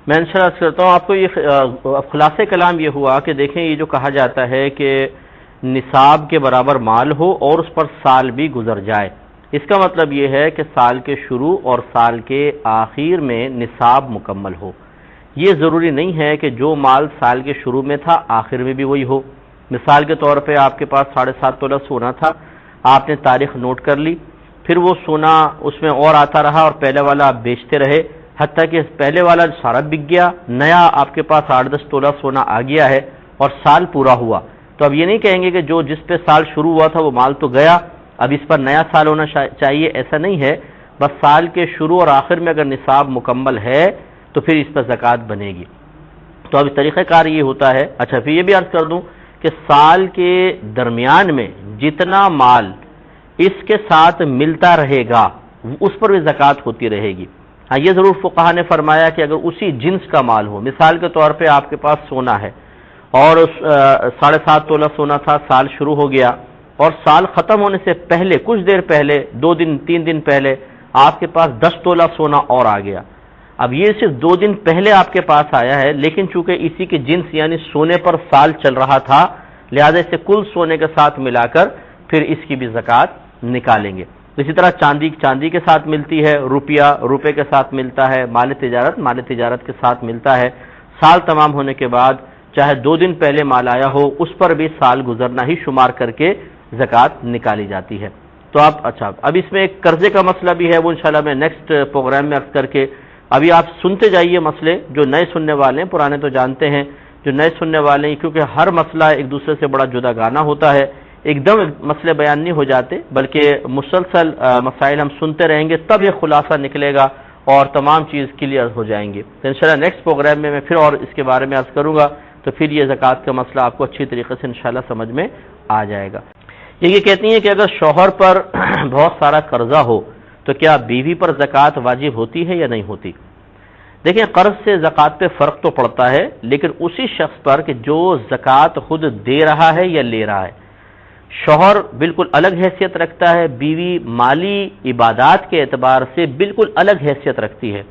میں انشاءاللہ عرض کرتا ہوں آپ کو یہ خلاصے کلام یہ ہوا کہ دیکھیں یہ جو کہا جاتا ہے کہ نصاب کے برابر مال ہو اور اس پر سال بھی گزر جائے، اس کا مطلب یہ ہے کہ سال کے شروع اور سال کے آخر میں نصاب مکمل ہو۔ یہ ضروری نہیں ہے کہ جو مال سال کے شروع میں تھا آخر میں بھی وہی ہو۔ مثال کے طور پہ آپ کے پاس 7.5 تولہ سونا تھا، آپ نے تاریخ نوٹ کر لی، پھر وہ سونا اس میں اور آتا رہا اور پہلے والا آپ بیچتے رہے، حتیٰ کہ پہلے والا سارا بک گیا، نیا آپ کے پاس 8-10 تولہ سونا آ گیا ہے اور سال پورا ہوا۔ تو اب یہ نہیں کہیں گے کہ جو جس پہ سال شروع ہوا تھا وہ مال تو گیا، اب اس پر نیا سال ہونا چاہیے، ایسا نہیں ہے۔ بس سال کے شروع اور آخر میں اگر نصاب مکمل ہے تو پھر اس پر زکوٰۃ بنے گی۔ تو اب طریقہ کار یہ ہوتا ہے۔ اچھا، پھر یہ بھی عرض کر دوں کہ سال کے درمیان میں جتنا مال اس کے ساتھ ملتا رہے گا اس پر بھی زکوٰۃ ہوتی رہے گی۔ ہاں، یہ ضرور فقہا نے فرمایا کہ اگر اسی جنس کا مال ہو، مثال کے طور پہ آپ کے پاس سونا ہے اور 7.5 تولہ سونا تھا، سال شروع ہو گیا اور سال ختم ہونے سے پہلے کچھ دیر پہلے 2 دن 3 دن پہلے آپ کے پاس 10 تولہ سونا اور آ گیا۔ اب یہ صرف 2 دن پہلے آپ کے پاس آیا ہے، لیکن چونکہ اسی کے جنس یعنی سونے پر سال چل رہا تھا، لہذا اسے کل سونے کے ساتھ ملا کر پھر اس کی بھی زکوٰۃ نکالیں گے۔ اسی طرح چاندی کے ساتھ ملتی ہے، روپے کے ساتھ ملتا ہے، مال تجارت کے ساتھ ملتا ہے۔ سال تمام ہونے کے بعد چاہے 2 دن پہلے مال آیا ہو، اس پر بھی سال گزرنا ہی شمار کر کے زکوٰۃ نکالی جاتی ہے۔ تو اب اس میں ایک قرضے کا مسئلہ بھی ہے، وہ انشاءاللہ میں نیکسٹ پروگرام میں عرض کر کے، ابھی آپ سنتے جائیے مسئلے، جو نئے سننے والے ہیں، پرانے تو جانتے ہیں، جو نئے سننے والے ہیں، کیونکہ ہر مسئلہ ایک دوسرے سے بڑا جدا گانا ہوتا ہے، ایک دم مسئلے بیان نہیں ہو جاتے، بلکہ مسلسل مسائل ہم سنتے رہیں گے، تب یہ خلاصہ نکلے گا اور تمام چیز کلیئر ہو جائیں گی۔ تو انشاءاللہ نیکسٹ پروگرام میں میں پھر اور اس کے بارے میں عرض کروں گا، تو پھر یہ زکوٰۃ کا مسئلہ آپ کو اچھی طریقے سے انشاءاللہ سمجھ میں آ جائے گا۔ یہ کہتی ہیں کہ اگر شوہر پر بہت سارا قرضہ ہو تو کیا بیوی پر زکوٰۃ واجب ہوتی ہے یا نہیں ہوتی؟ دیکھیں، قرض سے زکوٰۃ پہ فرق تو پڑتا ہے، لیکن اسی شخص پر کہ جو زکوٰۃ خود دے رہا ہے یا لے رہا ہے۔ شوہر بالکل الگ حیثیت رکھتا ہے، بیوی مالی عبادات کے اعتبار سے بالکل الگ حیثیت رکھتی ہے۔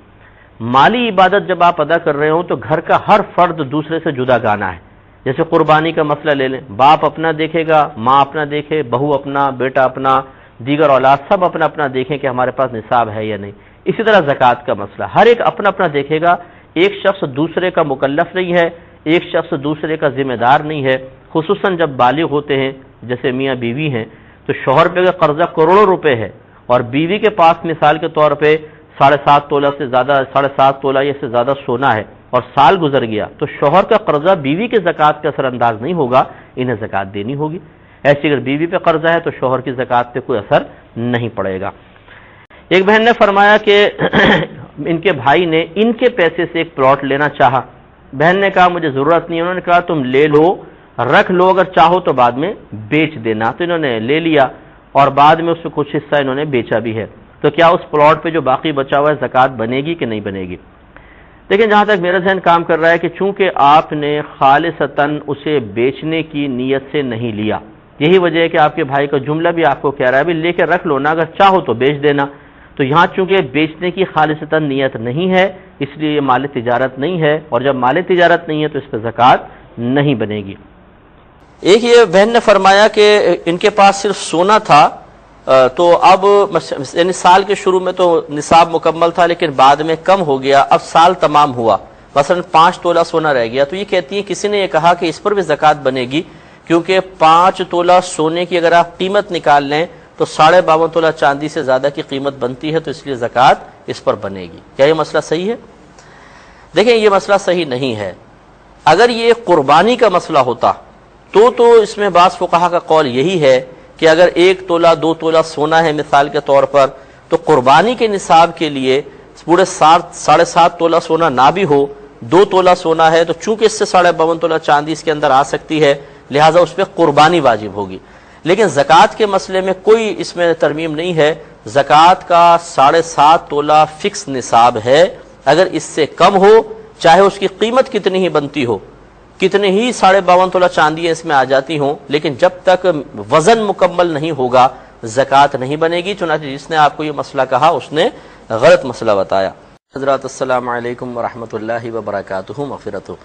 مالی عبادت جب آپ ادا کر رہے ہوں تو گھر کا ہر فرد دوسرے سے جدا گانا ہے۔ جیسے قربانی کا مسئلہ لے لیں، باپ اپنا دیکھے گا، ماں اپنا دیکھے، بہو اپنا، بیٹا اپنا، دیگر اولاد سب اپنا اپنا دیکھیں کہ ہمارے پاس نصاب ہے یا نہیں۔ اسی طرح زکوٰۃ کا مسئلہ ہر ایک اپنا اپنا دیکھے گا، ایک شخص دوسرے کا مکلف نہیں ہے، ایک شخص دوسرے کا ذمہ دار نہیں ہے، خصوصاً جب بالغ ہوتے ہیں، جیسے میاں بیوی ہیں، تو شوہر پہ اگر قرضہ کروڑوں روپے ہے اور بیوی کے پاس مثال کے طور پہ 7.5 تولہ سے زیادہ 7.5 تولہ یا سے زیادہ سونا ہے اور سال گزر گیا، تو شوہر کا قرضہ بیوی کے زکوٰۃ کا اثر انداز نہیں ہوگا، انہیں زکوٰۃ دینی ہوگی۔ ایسی اگر بیوی پہ قرضہ ہے تو شوہر کی زکوٰۃ پہ کوئی اثر نہیں پڑے گا۔ ایک بہن نے فرمایا کہ ان کے بھائی نے ان کے پیسے سے ایک پلاٹ لینا چاہا، بہن نے کہا مجھے ضرورت نہیں، انہوں نے کہا تم لے لو، رکھ لو، اگر چاہو تو بعد میں بیچ دینا، تو انہوں نے لے لیا اور بعد میں اس سے کچھ حصہ انہوں نے بیچا بھی ہے۔ تو کیا اس پلاٹ پہ جو باقی بچا ہوا ہے زکوٰۃ بنے گی کہ نہیں بنے گی؟ لیکن جہاں تک میرا ذہن کام کر رہا ہے کہ چونکہ آپ نے خالصتاً اسے بیچنے کی نیت سے نہیں لیا، یہی وجہ ہے کہ آپ کے بھائی کا جملہ بھی آپ کو کہہ رہا ہے بھی لے کے رکھ لو نا، اگر چاہو تو بیچ دینا۔ تو یہاں چونکہ بیچنے کی خالصتاً نیت نہیں ہے، اس لیے یہ مال تجارت نہیں ہے، اور جب مال تجارت نہیں ہے تو اس پہ زکوٰۃ نہیں بنے گی۔ ایک یہ بہن نے فرمایا کہ ان کے پاس صرف سونا تھا، تو اب یعنی سال کے شروع میں تو نصاب مکمل تھا لیکن بعد میں کم ہو گیا، اب سال تمام ہوا، مثلا 5 تولہ سونا رہ گیا، تو یہ کہتی ہیں کسی نے یہ کہا کہ اس پر بھی زکوٰۃ بنے گی، کیونکہ 5 تولہ سونے کی اگر آپ قیمت نکال لیں تو 52.5 تولہ چاندی سے زیادہ کی قیمت بنتی ہے، تو اس لیے زکوٰۃ اس پر بنے گی۔ کیا یہ مسئلہ صحیح ہے؟ دیکھیں، یہ مسئلہ صحیح نہیں ہے۔ اگر یہ قربانی کا مسئلہ ہوتا تو اس میں بعض فقہا کا قول یہی ہے کہ اگر 1 تولہ 2 تولہ سونا ہے مثال کے طور پر، تو قربانی کے نصاب کے لیے پورے 7.5 تولہ سونا نہ بھی ہو، 2 تولہ سونا ہے، تو چونکہ اس سے 52.5 تولہ چاندی اس کے اندر آ سکتی ہے، لہٰذا اس پہ قربانی واجب ہوگی۔ لیکن زکوٰۃ کے مسئلے میں کوئی اس میں ترمیم نہیں ہے، زکوٰۃ کا 7.5 تولہ فکس نصاب ہے، اگر اس سے کم ہو، چاہے اس کی قیمت کتنی ہی بنتی ہو، کتنے ہی 52.5 تولہ چاندیاں اس میں آ جاتی ہوں، لیکن جب تک وزن مکمل نہیں ہوگا زکوٰۃ نہیں بنے گی۔ چنانچہ جس نے آپ کو یہ مسئلہ کہا اس نے غلط مسئلہ بتایا۔ حضرات السلام علیکم ورحمۃ اللہ وبرکاتہ، مغفرت ہو۔